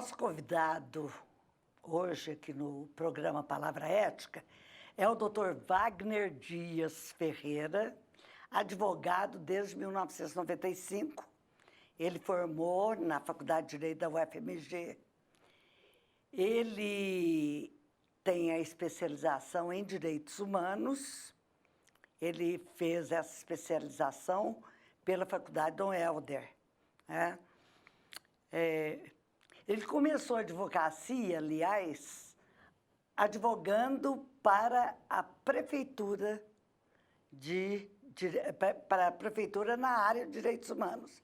nosso convidado hoje aqui no programa Palavra Ética é o Dr. Wagner Dias Ferreira, advogado desde 1995. Ele formou na Faculdade de Direito da UFMG. Ele tem a especialização em Direitos Humanos. Ele fez essa especialização pela Faculdade Dom Helder, né? Ele começou a advocacia, aliás, advogando para a prefeitura para a prefeitura na área de direitos humanos.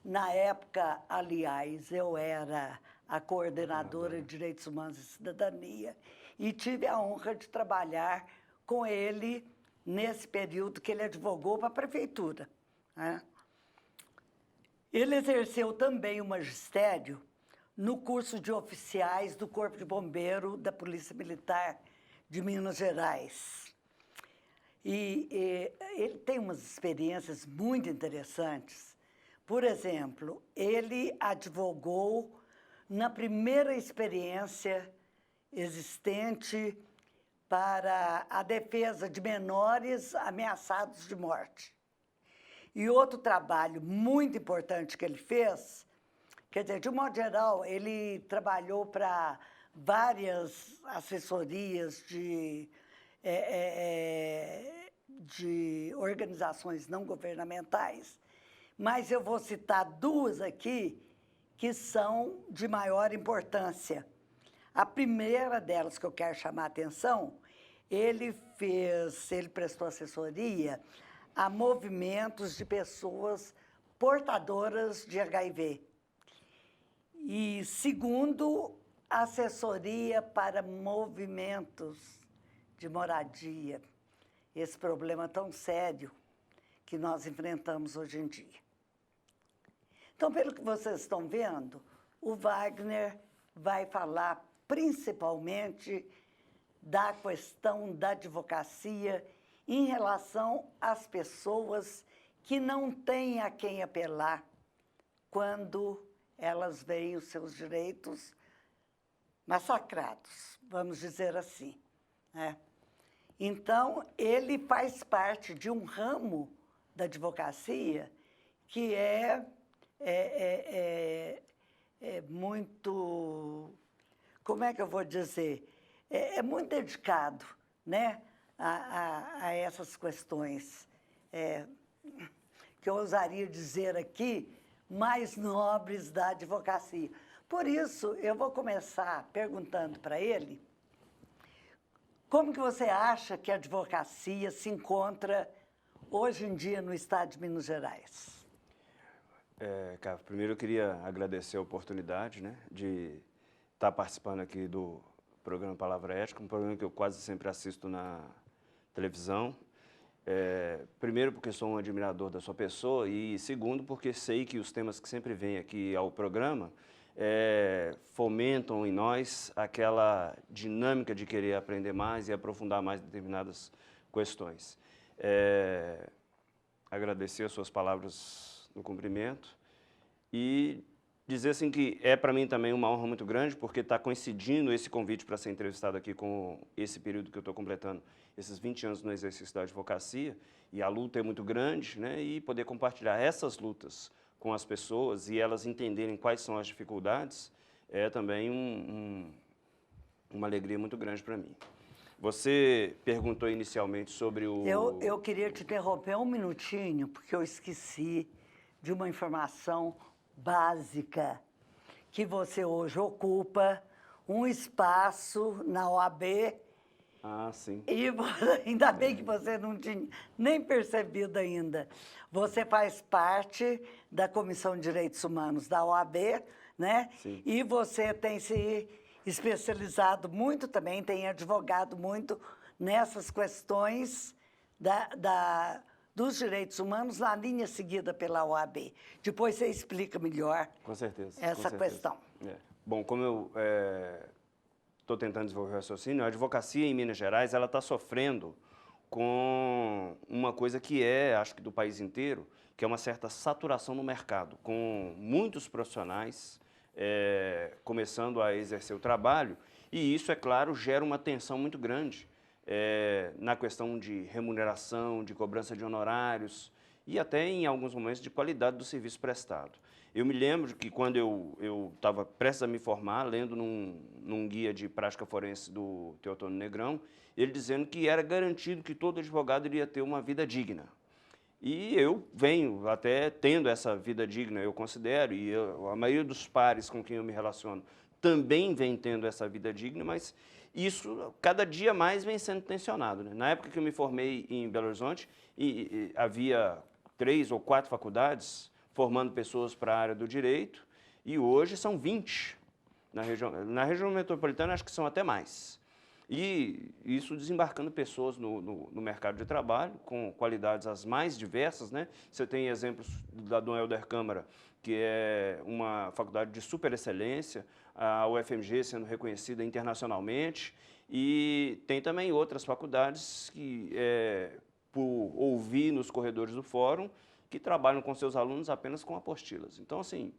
Na época, aliás, eu era a coordenadora de Direitos Humanos e Cidadania e tive a honra de trabalhar com ele nesse período que ele advogou para a prefeitura, né? Ele exerceu também o magistério no curso de oficiais do Corpo de Bombeiro da Polícia Militar de Minas Gerais. E ele tem umas experiências muito interessantes. Por exemplo, ele advogou na primeira experiência existente para a defesa de menores ameaçados de morte. E outro trabalho muito importante que ele fez, quer dizer, de um modo geral, ele trabalhou para várias assessorias de organizações não governamentais, mas eu vou citar duas aqui que são de maior importância. A primeira delas que eu quero chamar a atenção, ele prestou assessoria a movimentos de pessoas portadoras de HIV. E, segundo, assessoria para movimentos de moradia, esse problema tão sério que nós enfrentamos hoje em dia. Então, pelo que vocês estão vendo, o Wagner vai falar principalmente da questão da advocacia em relação às pessoas que não têm a quem apelar quando elas veem os seus direitos massacrados, vamos dizer assim, né? Então, ele faz parte de um ramo da advocacia que é muito, como é que eu vou dizer, é muito dedicado, né, a essas questões, que eu ousaria dizer aqui, mais nobres da advocacia. Por isso, eu vou começar perguntando para ele como que você acha que a advocacia se encontra hoje em dia no estado de Minas Gerais? Cara, primeiro eu queria agradecer a oportunidade, né, de estar participando aqui do programa Palavra Ética, um programa que eu quase sempre assisto na televisão. Primeiro porque sou um admirador da sua pessoa e segundo porque sei que os temas que sempre vêm aqui ao programa fomentam em nós aquela dinâmica de querer aprender mais e aprofundar mais determinadas questões. Agradecer as suas palavras no cumprimento e dizer assim que para mim também uma honra muito grande porque está coincidindo esse convite para ser entrevistado aqui com esse período que eu estou completando, esses 20 anos no exercício da advocacia, e a luta é muito grande, né, e poder compartilhar essas lutas com as pessoas e elas entenderem quais são as dificuldades é também uma alegria muito grande para mim. Você perguntou inicialmente sobre o... Eu queria te interromper um minutinho, porque eu esqueci de uma informação básica, que você hoje ocupa um espaço na OAB. Ah, sim. E ainda bem que você não tinha nem percebido ainda. Você faz parte da Comissão de Direitos Humanos da OAB, né? Sim. E você tem se especializado muito também, tem advogado muito nessas questões dos direitos humanos na linha seguida pela OAB. Depois você explica melhor Com certeza, essa com certeza. questão. Bom, como eu estou tentando desenvolver o raciocínio, a advocacia em Minas Gerais ela está sofrendo com uma coisa que acho que do país inteiro, que é uma certa saturação no mercado, com muitos profissionais começando a exercer o trabalho, e isso, é claro, gera uma tensão muito grande na questão de remuneração, de cobrança de honorários e até, em alguns momentos, de qualidade do serviço prestado. Eu me lembro que, quando eu estava prestes a me formar, lendo num guia de prática forense do Teotônio Negrão, ele dizendo que era garantido que todo advogado iria ter uma vida digna. E eu venho até tendo essa vida digna, eu considero, e a maioria dos pares com quem eu me relaciono também vem tendo essa vida digna, mas isso cada dia mais vem sendo tensionado, né? Na época que eu me formei em Belo Horizonte, havia 3 ou 4 faculdades formando pessoas para a área do direito, e hoje são 20 na região metropolitana, acho que são até mais. E isso desembarcando pessoas no mercado de trabalho, com qualidades as mais diversas, né? Você tem exemplos da Dom Helder Câmara, que é uma faculdade de super excelência, a UFMG sendo reconhecida internacionalmente, e tem também outras faculdades que, por ouvir nos corredores do fórum, que trabalham com seus alunos apenas com apostilas. Então, assim,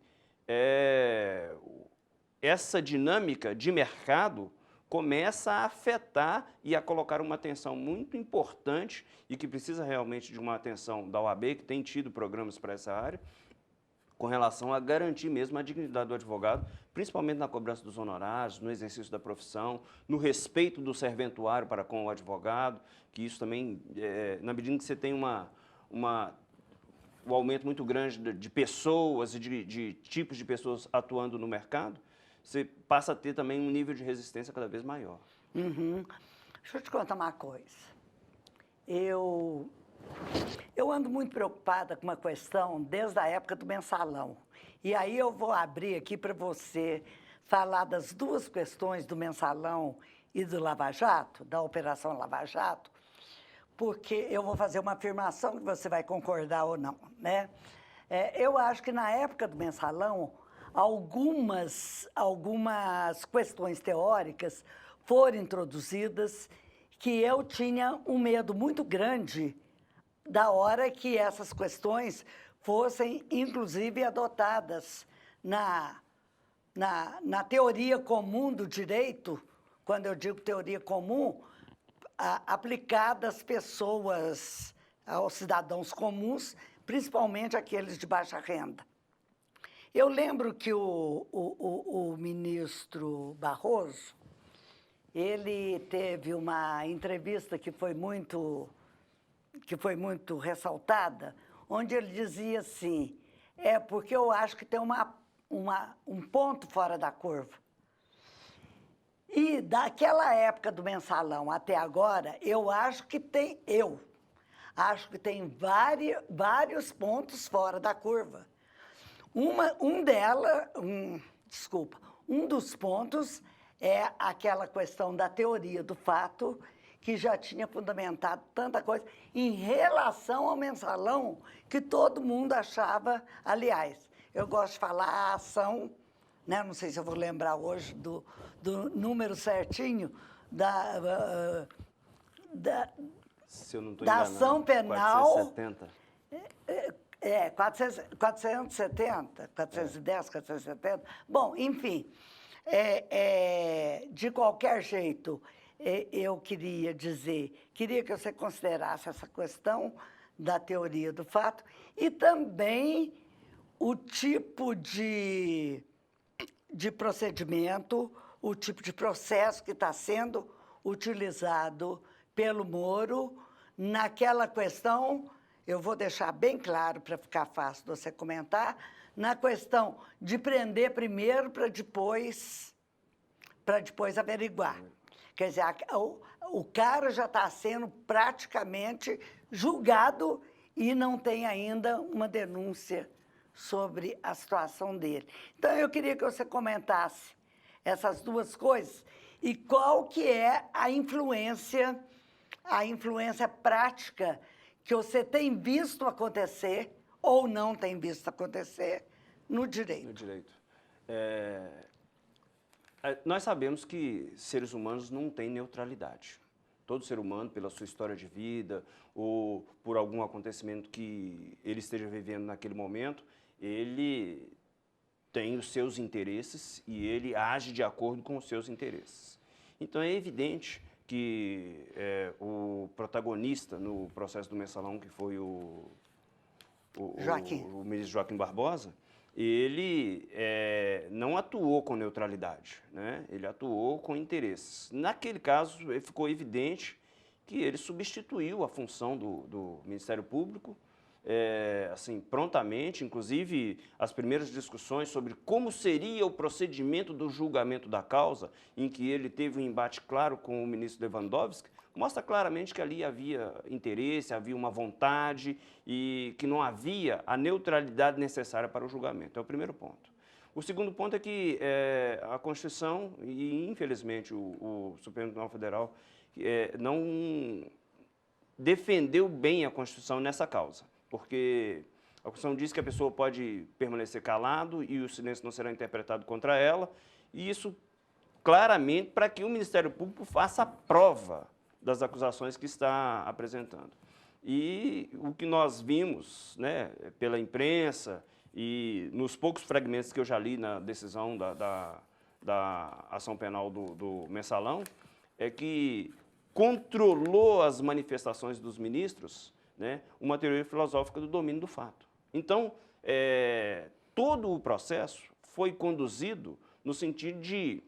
essa dinâmica de mercado começa a afetar e a colocar uma atenção muito importante e que precisa realmente de uma atenção da OAB, que tem tido programas para essa área, com relação a garantir mesmo a dignidade do advogado, principalmente na cobrança dos honorários, no exercício da profissão, no respeito do serventuário para com o advogado, que isso também, na medida em que você tem um aumento muito grande de pessoas e de tipos de pessoas atuando no mercado, você passa a ter também um nível de resistência cada vez maior. Uhum. Deixa eu te contar uma coisa. Eu ando muito preocupada com uma questão desde a época do mensalão. E aí eu vou abrir aqui para você falar das duas questões do mensalão e do Lava Jato, da Operação Lava Jato, porque eu vou fazer uma afirmação que você vai concordar ou não, né? Eu acho que na época do mensalão, algumas questões teóricas foram introduzidas que eu tinha um medo muito grande da hora que essas questões fossem, inclusive, adotadas na teoria comum do direito. Quando eu digo teoria comum, aplicada às pessoas, aos cidadãos comuns, principalmente aqueles de baixa renda. Eu lembro que o ministro Barroso, ele teve uma entrevista que foi muito ressaltada, onde ele dizia assim, porque eu acho que tem um ponto fora da curva. E daquela época do mensalão até agora, eu acho que tem vários pontos fora da curva. Um dos pontos é aquela questão da teoria do fato, que já tinha fundamentado tanta coisa em relação ao mensalão, que todo mundo achava, aliás, eu gosto de falar a ação, né? Não sei se eu vou lembrar hoje do número certinho, se eu não estou da enganado, ação penal... 470. 470, 410, 470. Bom, enfim, de qualquer jeito, eu queria que você considerasse essa questão da teoria do fato e também o tipo de procedimento, o tipo de processo que está sendo utilizado pelo Moro naquela questão. Eu vou deixar bem claro para ficar fácil de você comentar, na questão de prender primeiro para depois averiguar. Quer dizer, o cara já está sendo praticamente julgado e não tem ainda uma denúncia sobre a situação dele. Então, eu queria que você comentasse essas duas coisas e qual que é a influência prática que você tem visto acontecer ou não tem visto acontecer no direito. No direito. Nós sabemos que seres humanos não têm neutralidade. Todo ser humano, pela sua história de vida ou por algum acontecimento que ele esteja vivendo naquele momento, ele tem os seus interesses e ele age de acordo com os seus interesses. Então, é evidente que o protagonista no processo do Mensalão, que foi o ministro Joaquim Barbosa, ele não atuou com neutralidade, né? Ele atuou com interesses. Naquele caso, ficou evidente que ele substituiu a função do Ministério Público, assim, prontamente. Inclusive, as primeiras discussões sobre como seria o procedimento do julgamento da causa, em que ele teve um embate claro com o ministro Lewandowski, mostra claramente que ali havia interesse, havia uma vontade e que não havia a neutralidade necessária para o julgamento. É o primeiro ponto. O segundo ponto é que a Constituição e, infelizmente, o Supremo Tribunal Federal não defendeu bem a Constituição nessa causa, porque a Constituição diz que a pessoa pode permanecer calado e o silêncio não será interpretado contra ela, e isso claramente para que o Ministério Público faça a prova das acusações que está apresentando. E o que nós vimos, né, pela imprensa e nos poucos fragmentos que eu já li na decisão da ação penal do Mensalão, é que controlou as manifestações dos ministros, né, uma teoria filosófica do domínio do fato. Então, todo o processo foi conduzido no sentido de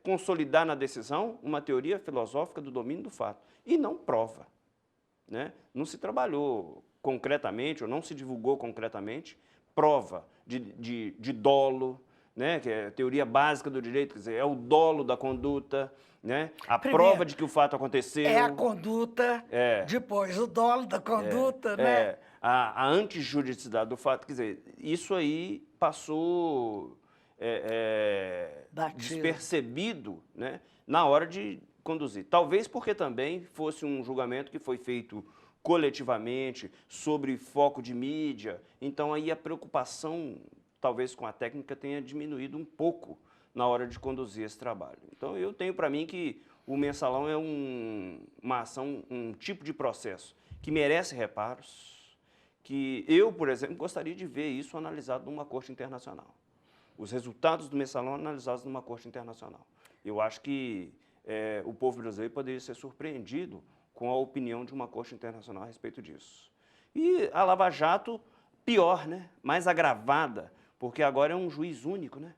consolidar na decisão uma teoria filosófica do domínio do fato, e não prova, né? Não se trabalhou concretamente, ou não se divulgou concretamente, prova de dolo, né? Que é a teoria básica do direito, quer dizer, é o dolo da conduta, né? A prova de que o fato aconteceu. É a conduta, depois o dolo da conduta, né? A antijuridicidade do fato, quer dizer, isso aí passou despercebido, né, na hora de conduzir. Talvez porque também fosse um julgamento que foi feito coletivamente, sobre foco de mídia, então aí a preocupação, talvez com a técnica, tenha diminuído um pouco na hora de conduzir esse trabalho. Então eu tenho para mim que o Mensalão é uma ação, um tipo de processo que merece reparos, que eu, por exemplo, gostaria de ver isso analisado numa corte internacional. Os resultados do Mensalão analisados numa corte internacional. Eu acho que o povo brasileiro poderia ser surpreendido com a opinião de uma corte internacional a respeito disso. E a Lava Jato, pior, né? Mais agravada, porque agora é um juiz único, né?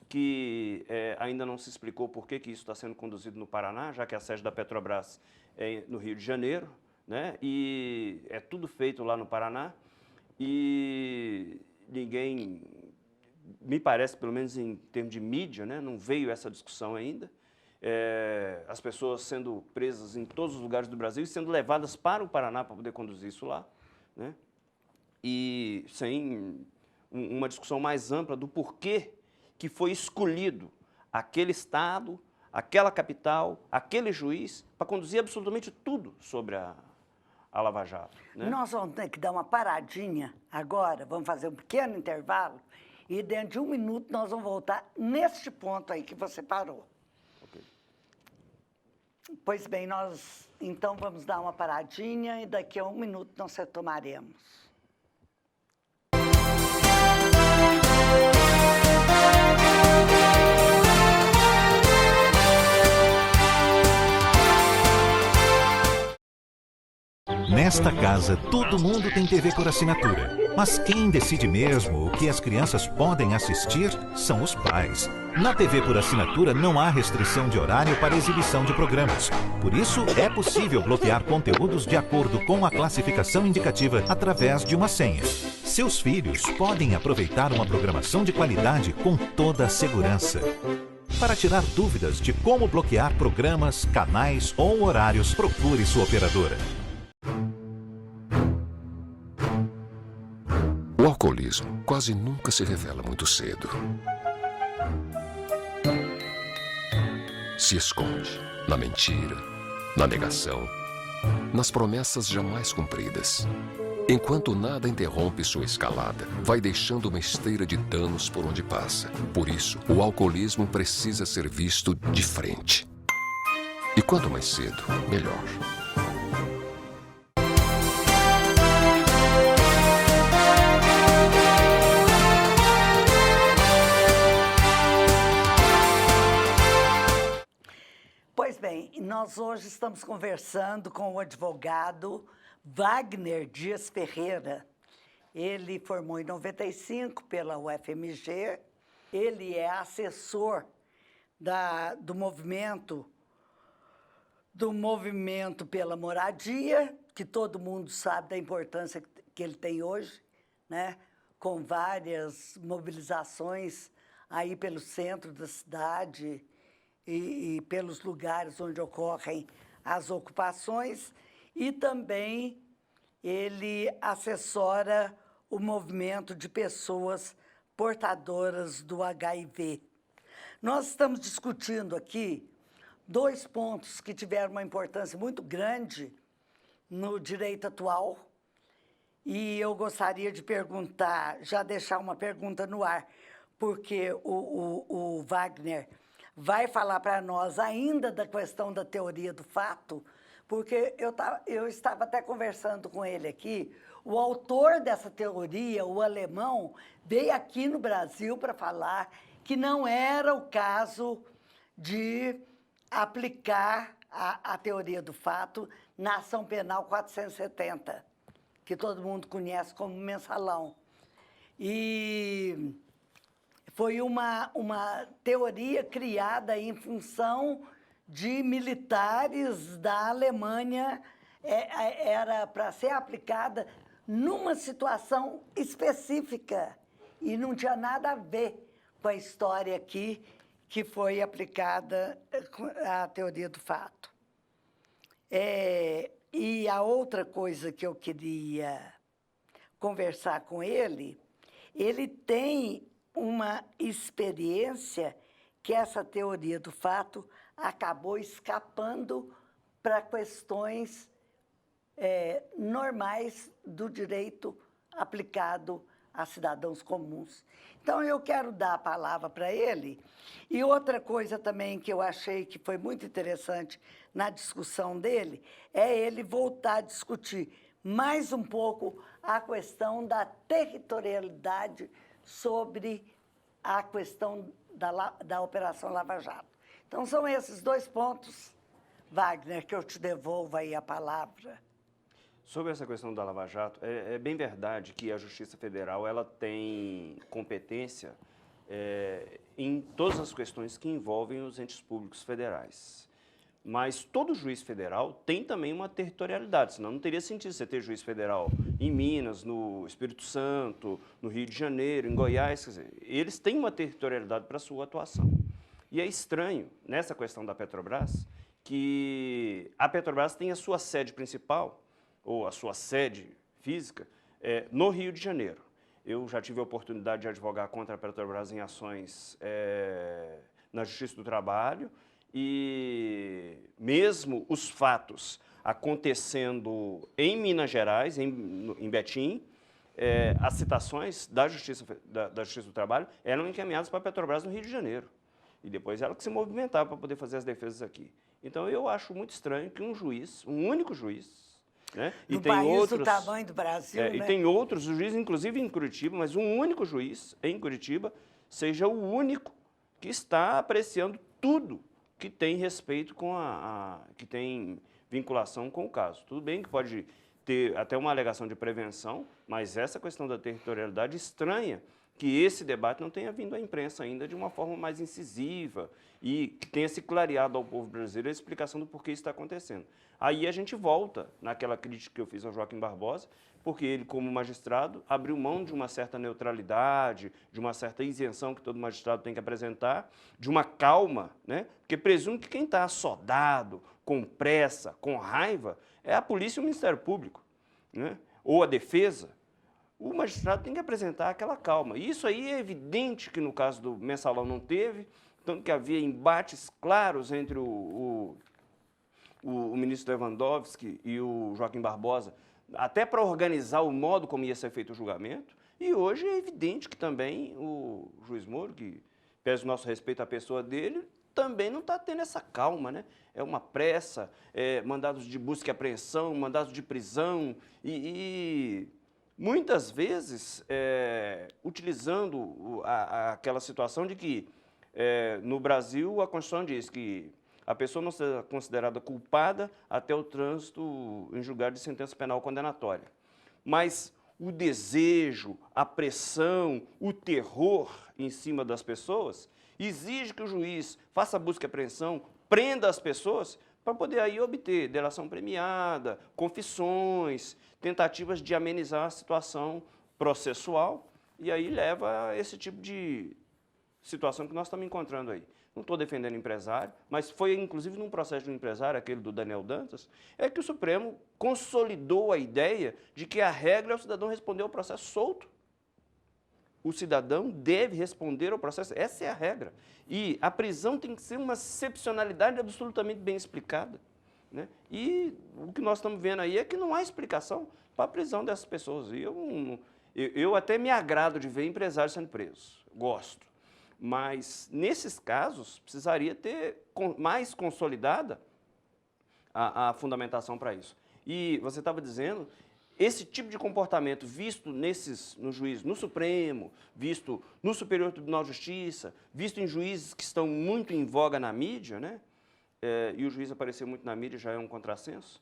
Que ainda não se explicou por que isso está sendo conduzido no Paraná, já que a sede da Petrobras é no Rio de Janeiro, né? E é tudo feito lá no Paraná, e ninguém, me parece, pelo menos em termos de mídia, né, não veio essa discussão ainda. As pessoas sendo presas em todos os lugares do Brasil e sendo levadas para o Paraná para poder conduzir isso lá, né? E sem uma discussão mais ampla do porquê que foi escolhido aquele estado, aquela capital, aquele juiz, para conduzir absolutamente tudo sobre a Lava Jato, né? Nós vamos ter que dar uma paradinha agora, vamos fazer um pequeno intervalo, e dentro de 1 minuto nós vamos voltar neste ponto aí que você parou. Okay. Pois bem, nós então vamos dar uma paradinha e daqui a 1 minuto nós retomaremos. Nesta casa, todo mundo tem TV por assinatura. Mas quem decide mesmo o que as crianças podem assistir são os pais. Na TV por assinatura não há restrição de horário para exibição de programas. Por isso, é possível bloquear conteúdos de acordo com a classificação indicativa através de uma senha. Seus filhos podem aproveitar uma programação de qualidade com toda a segurança. Para tirar dúvidas de como bloquear programas, canais ou horários, procure sua operadora. O alcoolismo quase nunca se revela muito cedo. Se esconde na mentira, na negação, nas promessas jamais cumpridas. Enquanto nada interrompe sua escalada, vai deixando uma esteira de danos por onde passa. Por isso, o alcoolismo precisa ser visto de frente. E quanto mais cedo, melhor. Nós hoje estamos conversando com o advogado Wagner Dias Ferreira. Ele formou em 95 pela UFMG, ele é assessor do movimento pela moradia, que todo mundo sabe da importância que ele tem hoje, né? Com várias mobilizações aí pelo centro da cidade e pelos lugares onde ocorrem as ocupações, e também ele assessora o movimento de pessoas portadoras do HIV. Nós estamos discutindo aqui 2 pontos que tiveram uma importância muito grande no direito atual, e eu gostaria de perguntar, já deixar uma pergunta no ar, porque o Wagner vai falar para nós ainda da questão da teoria do fato, porque eu estava até conversando com ele aqui, o autor dessa teoria, o alemão, veio aqui no Brasil para falar que não era o caso de aplicar a teoria do fato na ação penal 470, que todo mundo conhece como mensalão. E foi uma teoria criada em função de militares da Alemanha, era para ser aplicada numa situação específica e não tinha nada a ver com a história aqui que foi aplicada a teoria do fato. E a outra coisa que eu queria conversar com ele tem uma experiência que essa teoria do fato acabou escapando para questões normais do direito aplicado a cidadãos comuns. Então, eu quero dar a palavra para ele. E outra coisa também que eu achei que foi muito interessante na discussão dele é ele voltar a discutir mais um pouco a questão da territorialidade sobre a questão da Operação Lava Jato. Então, são esses 2 pontos, Wagner, que eu te devolvo aí a palavra. Sobre essa questão da Lava Jato, é bem verdade que a Justiça Federal ela tem competência em todas as questões que envolvem os entes públicos federais. Mas todo juiz federal tem também uma territorialidade, senão não teria sentido você ter juiz federal em Minas, no Espírito Santo, no Rio de Janeiro, em Goiás. Quer dizer, eles têm uma territorialidade para a sua atuação. E é estranho, nessa questão da Petrobras, que a Petrobras tem a sua sede principal, ou a sua sede física, no Rio de Janeiro. Eu já tive a oportunidade de advogar contra a Petrobras em ações na Justiça do Trabalho, e mesmo os fatos acontecendo em Minas Gerais, em Betim, as citações da Justiça do Trabalho eram encaminhadas para a Petrobras no Rio de Janeiro. E depois ela que se movimentava para poder fazer as defesas aqui. Então, eu acho muito estranho que um juiz, um único juiz, né? No país do tamanho do Brasil, né? E tem outros juízes, inclusive em Curitiba, mas um único juiz em Curitiba seja o único que está apreciando tudo que tem respeito com que tem vinculação com o caso. Tudo bem que pode ter até uma alegação de prevenção, mas essa questão da territorialidade estranha que esse debate não tenha vindo à imprensa ainda de uma forma mais incisiva e que tenha se clareado ao povo brasileiro a explicação do porquê isso está acontecendo. Aí a gente volta naquela crítica que eu fiz ao Joaquim Barbosa, porque ele, como magistrado, abriu mão de uma certa neutralidade, de uma certa isenção que todo magistrado tem que apresentar, de uma calma, né? Porque presumo que quem está assodado, com pressa, com raiva, é a polícia e o Ministério Público, né? Ou a defesa. O magistrado tem que apresentar aquela calma. E isso aí é evidente que no caso do mensalão não teve, tanto que havia embates claros entre o ministro Lewandowski e o Joaquim Barbosa, até para organizar o modo como ia ser feito o julgamento. E hoje é evidente que também o juiz Moro, que pese o nosso respeito à pessoa dele, também não está tendo essa calma, né? É uma pressa, mandados de busca e apreensão, mandados de prisão e muitas vezes utilizando aquela situação de que no Brasil a Constituição diz que a pessoa não será considerada culpada até o trânsito em julgado de sentença penal condenatória. Mas o desejo, a pressão, o terror em cima das pessoas exige que o juiz faça busca e apreensão, prenda as pessoas para poder aí obter delação premiada, confissões, tentativas de amenizar a situação processual, e aí leva a esse tipo de situação que nós estamos encontrando aí. Não estou defendendo empresário, mas foi inclusive num processo de um empresário, aquele do Daniel Dantas, é que o Supremo consolidou a ideia de que a regra é o cidadão responder ao processo solto. O cidadão deve responder ao processo, essa é a regra. E a prisão tem que ser uma excepcionalidade absolutamente bem explicada, né? E o que nós estamos vendo aí é que não há explicação para a prisão dessas pessoas. E eu até me agrado de ver empresários sendo presos, gosto. Mas, nesses casos, precisaria ter mais consolidada a fundamentação para isso. E você estava dizendo, esse tipo de comportamento visto no juízo, no Supremo, visto no Superior Tribunal de Justiça, visto em juízes que estão muito em voga na mídia, né? E o juiz aparecer muito na mídia já é um contrassenso,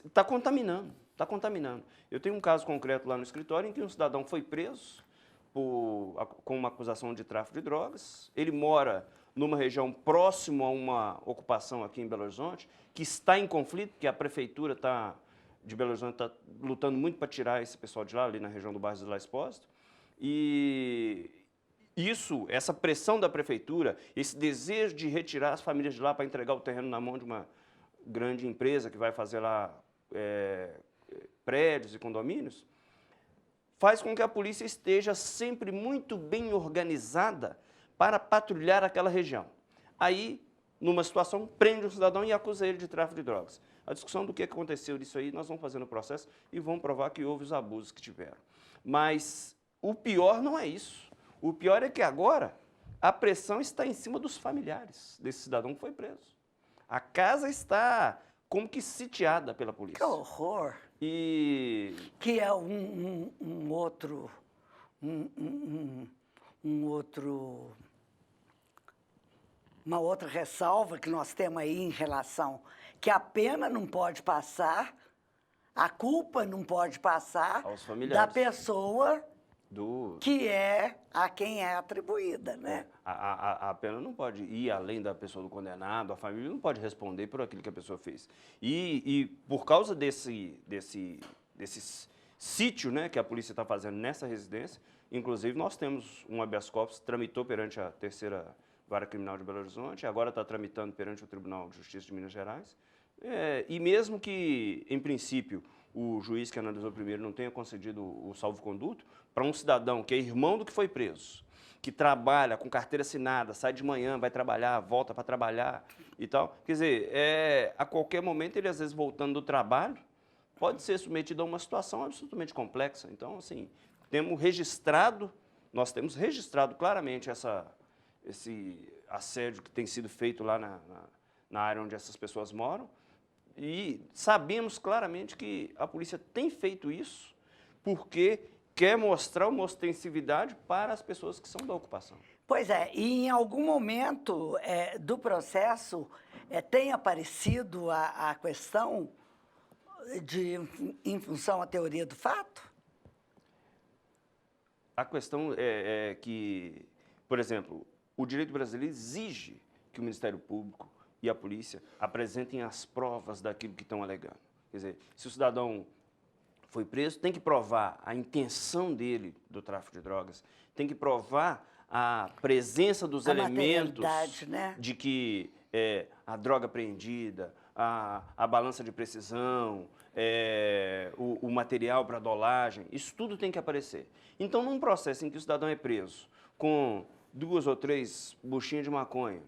está contaminando. Está contaminando. Eu tenho um caso concreto lá no escritório em que um cidadão foi preso com uma acusação de tráfico de drogas. Ele mora numa região próximo a uma ocupação aqui em Belo Horizonte, que está em conflito, porque a prefeitura de Belo Horizonte está lutando muito para tirar esse pessoal de lá, ali na região do bairro Zilá Expósito. E essa pressão da prefeitura, esse desejo de retirar as famílias de lá para entregar o terreno na mão de uma grande empresa que vai fazer lá prédios e condomínios, faz com que a polícia esteja sempre muito bem organizada para patrulhar aquela região. Aí, numa situação, prende um cidadão e acusa ele de tráfico de drogas. A discussão do que aconteceu disso aí, nós vamos fazer no processo e vamos provar que houve os abusos que tiveram. Mas o pior não é isso. O pior é que agora a pressão está em cima dos familiares desse cidadão que foi preso. A casa está como que sitiada pela polícia. Que horror! Que é uma outra ressalva que nós temos aí em relação que a pena não pode passar, a culpa não pode passar aos familiares da pessoa que é a quem é atribuída, né? A pena não pode ir além da pessoa do condenado, a família não pode responder por aquilo que a pessoa fez. E por causa desse sítio, né, que a polícia está fazendo nessa residência, inclusive nós temos um habeas corpus, tramitou perante a terceira Vara Criminal de Belo Horizonte, agora está tramitando perante o Tribunal de Justiça de Minas Gerais. E mesmo que, em princípio, o juiz que analisou primeiro não tenha concedido o salvo-conduto, para um cidadão que é irmão do que foi preso, que trabalha com carteira assinada, sai de manhã, vai trabalhar, volta para trabalhar e tal. Quer dizer, a qualquer momento, ele às vezes voltando do trabalho, pode ser submetido a uma situação absolutamente complexa. Então, assim, nós temos registrado claramente esse assédio que tem sido feito lá na área onde essas pessoas moram, e sabemos claramente que a polícia tem feito isso porque quer mostrar uma ostensividade para as pessoas que são da ocupação. Pois é, e em algum momento do processo tem aparecido a questão em função à teoria do fato? A questão é que, por exemplo, o direito brasileiro exige que o Ministério Público e a polícia apresentem as provas daquilo que estão alegando. Quer dizer, se o cidadão foi preso, tem que provar a intenção dele do tráfico de drogas, tem que provar a presença dos elementos, né, de que a droga apreendida, a balança de precisão, o material para dolagem, isso tudo tem que aparecer. Então, num processo em que o cidadão é preso com 2 ou 3 buchinhas de maconha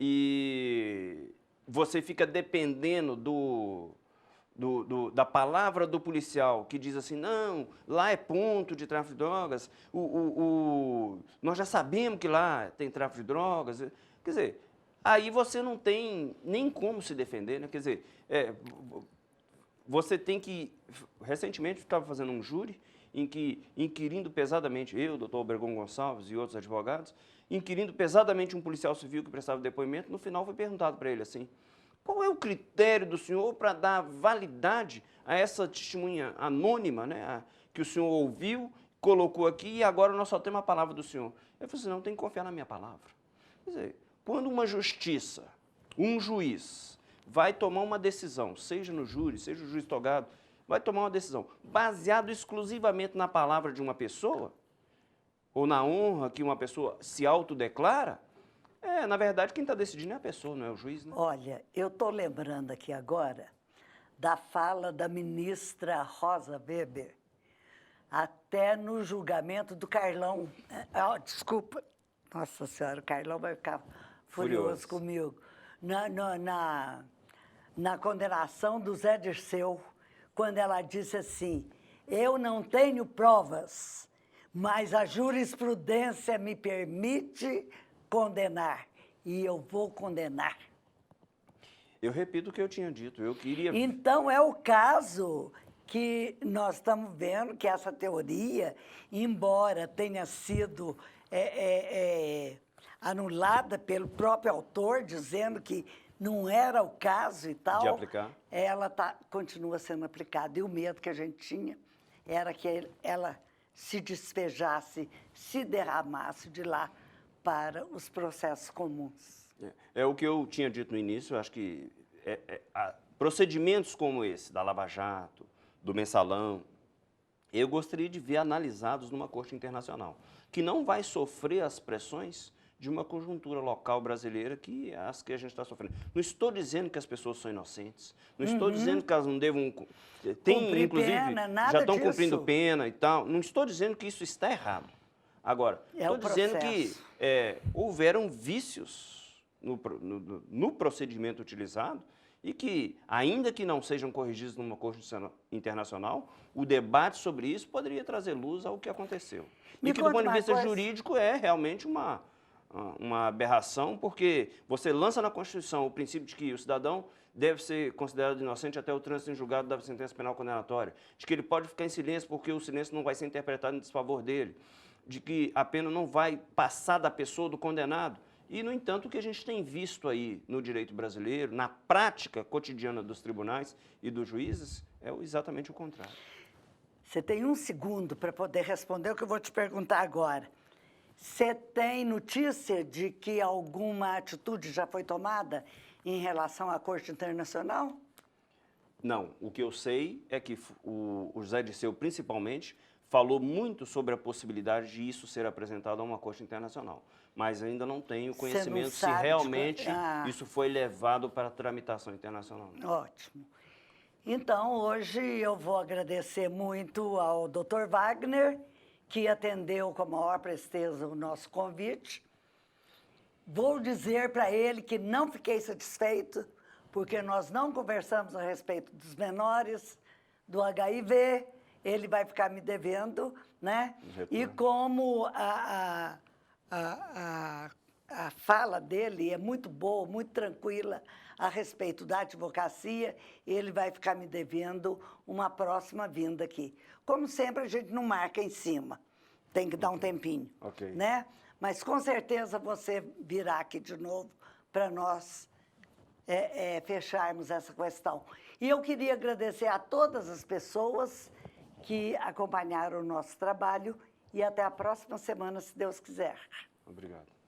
e você fica dependendo da palavra do policial que diz assim, não, lá é ponto de tráfico de drogas, nós já sabemos que lá tem tráfico de drogas. Quer dizer, aí você não tem nem como se defender, né? Quer dizer, você tem que... Recentemente, eu estava fazendo um júri em que, inquirindo pesadamente, eu, doutor Obregon Gonçalves e outros advogados, inquirindo pesadamente um policial civil que prestava depoimento, no final foi perguntado para ele assim, qual é o critério do senhor para dar validade a essa testemunha anônima, né, que o senhor ouviu, colocou aqui e agora nós só temos a palavra do senhor? Eu falei assim, não, tem que confiar na minha palavra. Quer dizer, quando uma justiça, um juiz, vai tomar uma decisão, seja no júri, seja o juiz togado, vai tomar uma decisão baseado exclusivamente na palavra de uma pessoa, ou na honra que uma pessoa se autodeclara, na verdade, quem está decidindo é a pessoa, não é o juiz, né? Olha, eu estou lembrando aqui agora da fala da ministra Rosa Weber, até no julgamento do Carlão. Desculpa, nossa senhora, o Carlão vai ficar furioso comigo. Na condenação do Zé Dirceu, quando ela disse assim, eu não tenho provas, mas a jurisprudência me permite condenar, e eu vou condenar. Eu repito o que eu tinha dito, eu queria... Então, é o caso que nós estamos vendo que essa teoria, embora tenha sido anulada pelo próprio autor, dizendo que não era o caso e tal, de aplicar, ela continua sendo aplicada. E o medo que a gente tinha era que ela se despejasse, se derramasse de lá para os processos comuns. É o que eu tinha dito no início, eu acho que procedimentos como esse, da Lava Jato, do Mensalão, eu gostaria de ver analisados numa corte internacional, que não vai sofrer as pressões de uma conjuntura local brasileira que é as que a gente está sofrendo. Não estou dizendo que as pessoas são inocentes, não estou dizendo que elas não devam... Cumprir pena, nada já estão disso. cumprindo pena e tal, não estou dizendo que isso está errado. Agora, estou dizendo que houveram vícios no procedimento utilizado e que, ainda que não sejam corrigidos numa corte internacional, o debate sobre isso poderia trazer luz ao que aconteceu. E que, do ponto de vista jurídico, é realmente uma aberração, porque você lança na Constituição o princípio de que o cidadão deve ser considerado inocente até o trânsito em julgado da sentença penal condenatória, de que ele pode ficar em silêncio porque o silêncio não vai ser interpretado em desfavor dele, de que a pena não vai passar da pessoa do condenado. E, no entanto, o que a gente tem visto aí no direito brasileiro, na prática cotidiana dos tribunais e dos juízes, é exatamente o contrário. Você tem um segundo para poder responder o que eu vou te perguntar agora. Você tem notícia de que alguma atitude já foi tomada em relação à Corte Internacional? Não. O que eu sei é que o José Dirceu, principalmente, falou muito sobre a possibilidade de isso ser apresentado a uma Corte Internacional. Mas ainda não tenho conhecimento se realmente isso foi levado para a tramitação internacional. Ótimo. Então, hoje eu vou agradecer muito ao Dr. Wagner, que atendeu com a maior presteza o nosso convite. Vou dizer para ele que não fiquei satisfeito, porque nós não conversamos a respeito dos menores, do HIV, ele vai ficar me devendo, né? E como a fala dele é muito boa, muito tranquila a respeito da advocacia, ele vai ficar me devendo uma próxima vinda aqui. Como sempre, a gente não marca em cima, tem que dar um tempinho, né? Mas com certeza você virá aqui de novo para nós fecharmos essa questão. E eu queria agradecer a todas as pessoas que acompanharam o nosso trabalho e até a próxima semana, se Deus quiser. Obrigado.